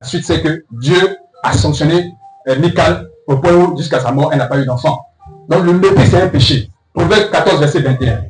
La suite, c'est que Dieu a sanctionné Michal au point où, jusqu'à sa mort, elle n'a pas eu d'enfant. Donc, le mépris, c'est un péché. Proverbe 14, verset 21.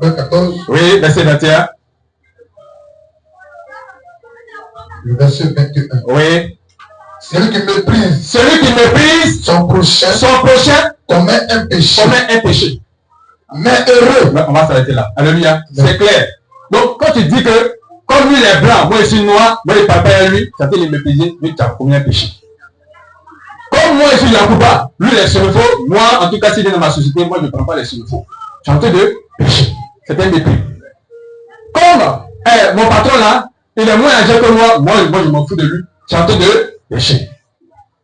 Proverbe 14. Oui, verset 21. Le verset 21. Oui. Celui qui méprise son prochain commet un péché. Mais heureux. On va s'arrêter là. Alléluia. C'est clair. Donc, quand tu dis que, comme lui il est blanc, moi je suis noir, moi je parle pas à lui, ça fait le mépriser, lui tu as commis un péché. Comme moi je suis Yacouba, lui il est sur le faux, moi en tout cas s'il est dans ma société, moi je ne prends pas les sur le faux. Tu es en train de péché. C'est un mépris. Comme mon patron là, il est moins âgé que moi je m'en fous de lui. Tu es en train de péché.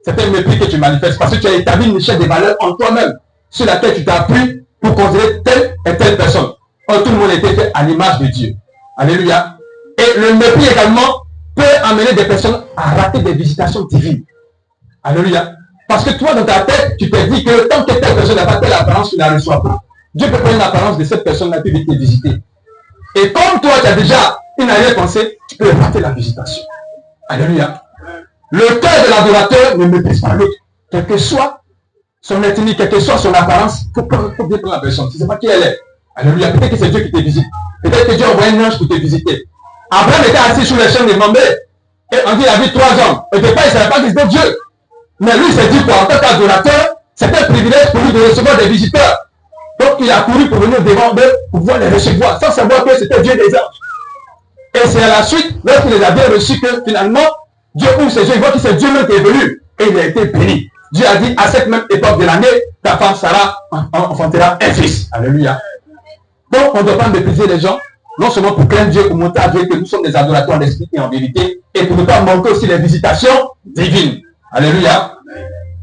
C'est un mépris que tu manifestes parce que tu as établi une échelle de valeurs en toi-même sur laquelle tu t'appuies pour considérer telle et telle personne. Or, tout le monde était fait à l'image de Dieu. Alléluia. Et le mépris également peut amener des personnes à rater des visitations divines. Alléluia. Parce que toi, dans ta tête, tu te dis que tant que telle personne n'a pas telle apparence, tu ne la reçois pas. Dieu peut prendre l'apparence de cette personne-là et te visiter. Et comme toi, tu as déjà une arrière-pensée, tu peux rater la visitation. Alléluia. Le cœur de l'adorateur ne méprise pas l'autre. Quel que soit son ethnie, quelle que soit son apparence, il faut bien prendre la personne. Tu ne sais pas qui elle est. Alléluia. Peut-être que c'est Dieu qui te visite. Peut-être que Dieu envoie un ange pour te visiter. Abraham était assis sur les chaînes de Mamré. Et on dit il a vu 3 hommes. Au départ, il ne savait pas que c'était Dieu. Mais lui, il s'est dit qu'en tant qu'adorateur, c'était un privilège pour lui de recevoir des visiteurs. Donc, il a couru pour venir devant eux, pour pouvoir les recevoir, sans savoir que c'était Dieu des anges. Et c'est à la suite, lorsqu'il les a bien reçus, que finalement, Dieu ouvre ses yeux, il voit que c'est Dieu même qui est venu. Et il a été béni. Dieu a dit, à cette même époque de l'année, ta femme Sarah enfantera un fils. Alléluia. Donc, on ne doit pas mépriser les gens, non seulement pour craindre Dieu, pour montrer à Dieu que nous sommes des adorateurs en esprit et en vérité, et pour ne pas manquer aussi les visitations divines. Alléluia.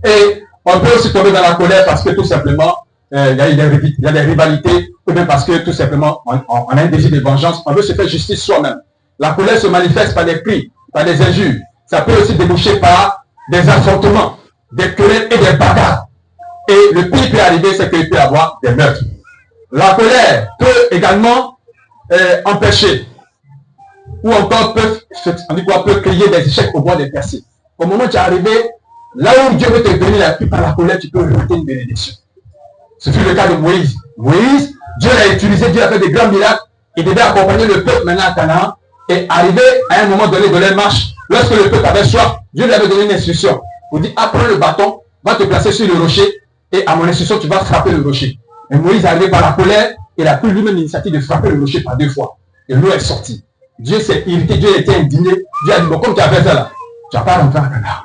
Et on peut aussi tomber dans la colère parce que tout simplement, il y a des rivalités, ou bien parce que tout simplement, on a un désir de vengeance, on veut se faire justice soi-même. La colère se manifeste par des cris, par des injures. Ça peut aussi déboucher par des affrontements, des querelles et des bagarres. Et le pire qui peut arriver, c'est qu'il peut y avoir des meurtres. La colère peut également empêcher, ou encore peut créer des échecs au bois des percées. Au moment où tu es arrivé, là où Dieu veut te bénir, par la colère, tu peux rater une bénédiction. Ce fut le cas de Moïse. Moïse, Dieu l'a utilisé, Dieu a fait des grands miracles. Il devait accompagner le peuple maintenant à Canaan. Et arrivé à un moment donné de leur marche, lorsque le peuple avait soif, Dieu lui avait donné une instruction. Il dit, prends le bâton, va te placer sur le rocher, et à mon instruction, tu vas frapper le rocher. Et Moïse, arrivé par la colère, il a pris lui-même l'initiative de frapper le rocher par 2 fois. Et l'eau est sortie. Dieu s'est irrité, Dieu était indigné. Dieu a dit, bon, comme tu as fait ça là, tu vas pas rentrer à Canaan.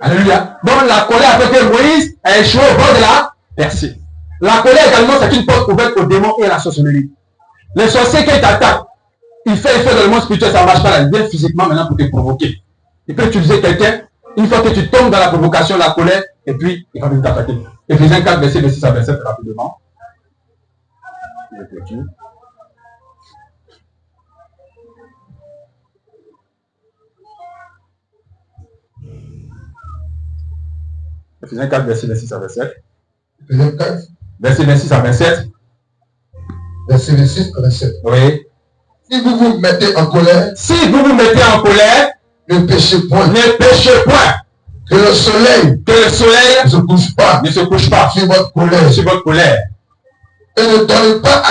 Alléluia. Donc la colère a fait que Moïse a échoué au bord de la percée. La colère également, c'est une porte ouverte aux démons et à la sorcellerie. Les sorciers qui t'attaquent, il fait dans le monde spirituel, ça ne marche pas là. Il vient physiquement maintenant pour te provoquer. Il peut utiliser quelqu'un, une fois que tu tombes dans la provocation, la colère, et puis il va venir t'attaquer. Éphésiens 4, verset 26 à 27, rapidement. Éphésiens 4, verset 26 à 27. Éphésiens 4. Verset 26 à 27. Verset 26 à 27. Oui. Si vous vous mettez en colère, ne péchez point. Que le soleil ne se couche pas sur votre colère. Et ne donnez pas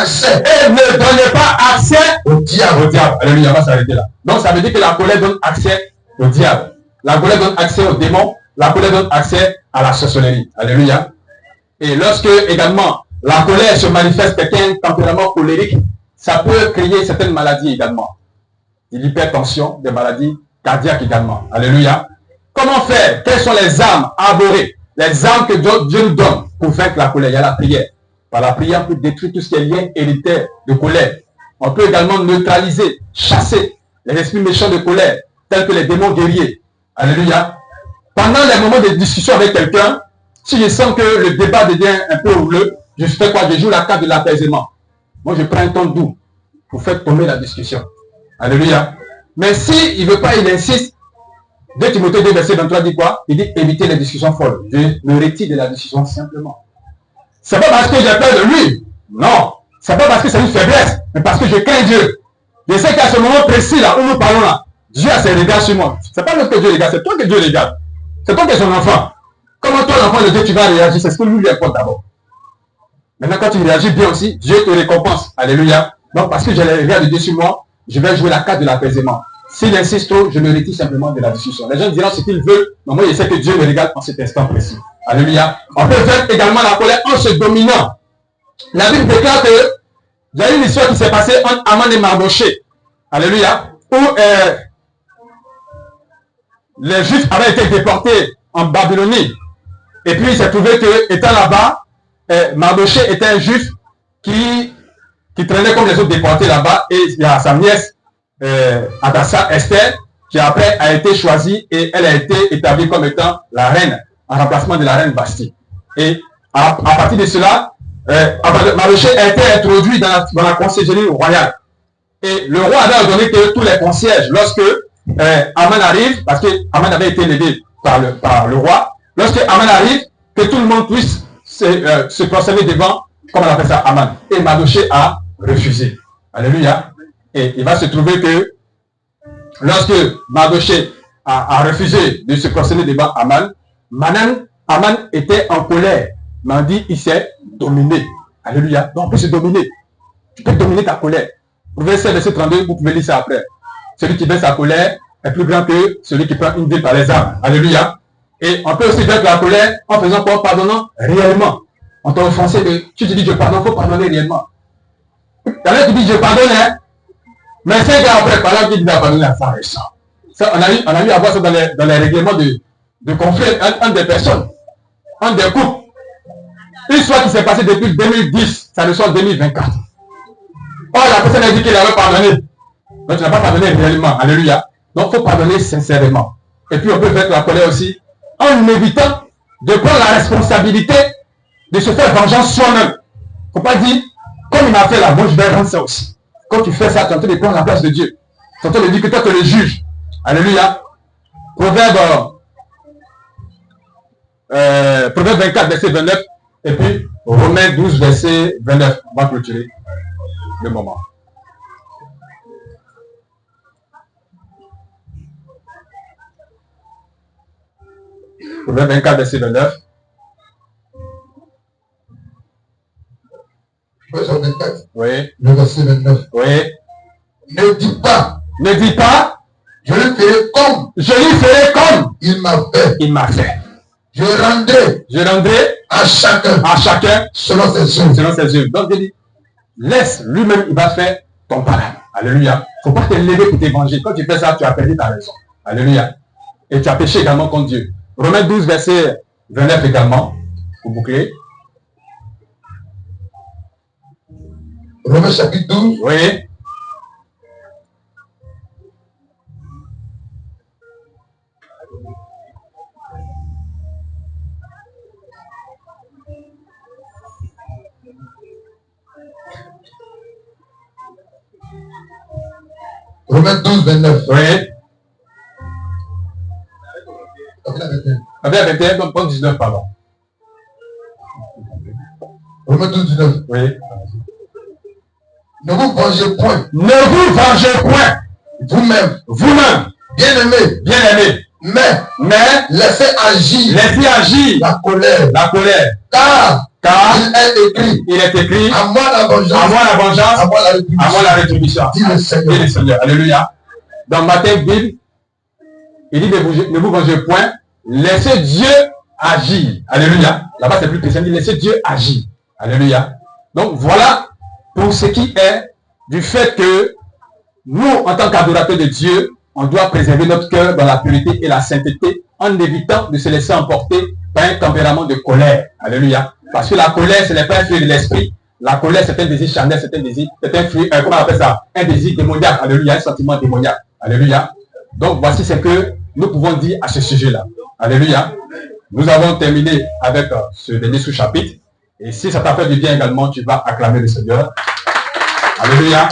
accès au diable. Alléluia, on va s'arrêter là. Donc ça veut dire que la colère donne accès au diable. La colère donne accès aux démons. La colère donne accès à la sorcellerie. Alléluia. Et lorsque également la colère se manifeste avec un tempérament colérique, ça peut créer certaines maladies également. De l'hypertension, des maladies cardiaques également. Alléluia. Comment faire? Quelles sont les armes à aborder? Les armes que Dieu nous donne pour vaincre la colère. Il y a la prière. Par la prière, on peut détruire tout ce qui est lien héritaire de colère. On peut également neutraliser, chasser les esprits méchants de colère, tels que les démons guerriers. Alléluia. Pendant les moments de discussion avec quelqu'un, si je sens que le débat devient un peu houleux, je fais quoi? Je joue la carte de l'apaisement. Moi, je prends un ton doux pour faire tomber la discussion. Alléluia. Mais s'il ne veut pas, il insiste, 2 Timothée 2, verset 23 dit quoi? Il dit éviter les discussions folles. Je me retire de la discussion simplement. C'est pas parce que j'ai peur de lui. Non. C'est pas parce que c'est une faiblesse, mais parce que je crains Dieu. Je sais qu'à ce moment précis là où nous parlons là, Dieu a ses regards sur moi. C'est pas l'autre que Dieu regarde, c'est toi que Dieu regarde. C'est toi qui es son enfant. Comment toi, l'enfant de Dieu, tu vas réagir? C'est ce que lui importe d'abord. Maintenant, quand tu réagis bien aussi, Dieu te récompense. Alléluia. Donc, parce que j'ai les regards de Dieu sur moi, je vais jouer la carte de l'apaisement. S'il insiste trop, je me retire simplement de la discussion. Les gens diront ce qu'ils veulent, mais moi, je sais que Dieu me regarde en cet instant précis. Alléluia. On peut faire également la colère en se dominant. La Bible déclare que il y a une histoire qui s'est passée entre Aman et Mardoché. Alléluia. Où les Juifs avaient été déportés en Babylonie. Et puis, il s'est trouvé que, étant là-bas, Mardoché était un Juif qui traînait comme les autres déportés là-bas. Et il y a sa nièce, Adassa, Esther, qui après a été choisie et elle a été établie comme étant la reine, en remplacement de la reine Basti. Et à partir de cela, Mardoché a été introduit dans la conciergerie royale. Et le roi avait ordonné que tous les concierges, lorsque Aman arrive, parce que Aman avait été aidé par le roi, lorsque Aman arrive, que tout le monde puisse se prosterner devant, comme on appelle ça, Aman. Et Mardoché a refusé. Alléluia. Et il va se trouver que lorsque Mardoché a refusé de se prosterner devant Aman, Aman était en colère. Mais on dit, il s'est dominé. Alléluia. Donc on peut se dominer. Tu peux dominer ta colère. Verset 32, vous pouvez lire ça après. Celui qui baisse sa colère est plus grand que celui qui prend une ville par les armes. Alléluia. Et on peut aussi vaincre la colère en faisant quoi? En pardonnant réellement. On t'a offensé, tu te dis je pardonne, il faut pardonner réellement. T'as tu dis je pardonne, hein? Mais 5 ans après, par exemple, tu dis pardonner à ça récent. Ça, on a eu à voir ça dans les règlements de conflit entre des personnes, entre des couples. Une histoire qui s'est passée depuis 2010, ça ressort 2024. Or, la personne a dit qu'il avait pardonné. Donc, tu n'as pas pardonné réellement. Alléluia. Donc, il faut pardonner sincèrement. Et puis, on peut faire la colère aussi en évitant de prendre la responsabilité de se faire vengeance soi-même. Il ne faut pas dire, comme il m'a fait là, moi je vais rendre ça aussi. Quand tu fais ça, tu es en train de prendre la place de Dieu. Tu es en train de dire que toi, tu es le juge. Alléluia. Proverbe 24, verset 29. Et puis, Romains 12, verset 29. On va clôturer le moment. Proverbe 24, verset 29. Verset 24. Oui. Le verset 29. Oui. Ne dis pas. Ne dis pas. Je lui ferai comme. Je lui ferai comme. Il m'a fait. Il m'a fait. Je rendrai. Je rendrai à chacun. À chacun. Selon ses œuvres. Selon ses œuvres. Donc, je dis, laisse lui-même, il va faire ton pardon. Alléluia. Il ne faut pas te lever pour te venger. Quand tu fais ça, tu as perdu ta raison. Alléluia. Et tu as péché également contre Dieu. Romains 12, verset 29 également. Pour boucler. Romains chapitre 12. Oui. Romains 12, 29. Oui. Avec 21, donc 19, pardon. Romains 12, 19. Oui. Ne vous vengez point. Ne vous vengez point. Vous-même. Vous-même. Bien-aimés. Bien-aimés. Mais laissez agir. Laissez agir. La colère. La colère. Car il est écrit. À moi la vengeance. À moi la vengeance. À moi la rétribution. À moi la rétribution. Dit le Seigneur. Dit le Seigneur. Alléluia. Dans Matthieu Bible, il dit ne vous vengez point. Laissez Dieu agir. Alléluia. Là-bas c'est plus précis. Il dit laissez Dieu agir. Alléluia. Donc voilà pour ce qui est du fait que nous, en tant qu'adorateurs de Dieu, on doit préserver notre cœur dans la pureté et la sainteté en évitant de se laisser emporter par un tempérament de colère. Alléluia. Parce que la colère, ce n'est pas un fruit de l'esprit. La colère, c'est un désir charnel, c'est un désir, c'est un fruit, comment on appelle ça? Un désir démoniaque. Alléluia. Un sentiment démoniaque. Alléluia. Donc, voici ce que nous pouvons dire à ce sujet-là. Alléluia. Nous avons terminé avec ce dernier sous-chapitre. Et si ça t'a fait du bien également, tu vas acclamer le Seigneur. Alléluia.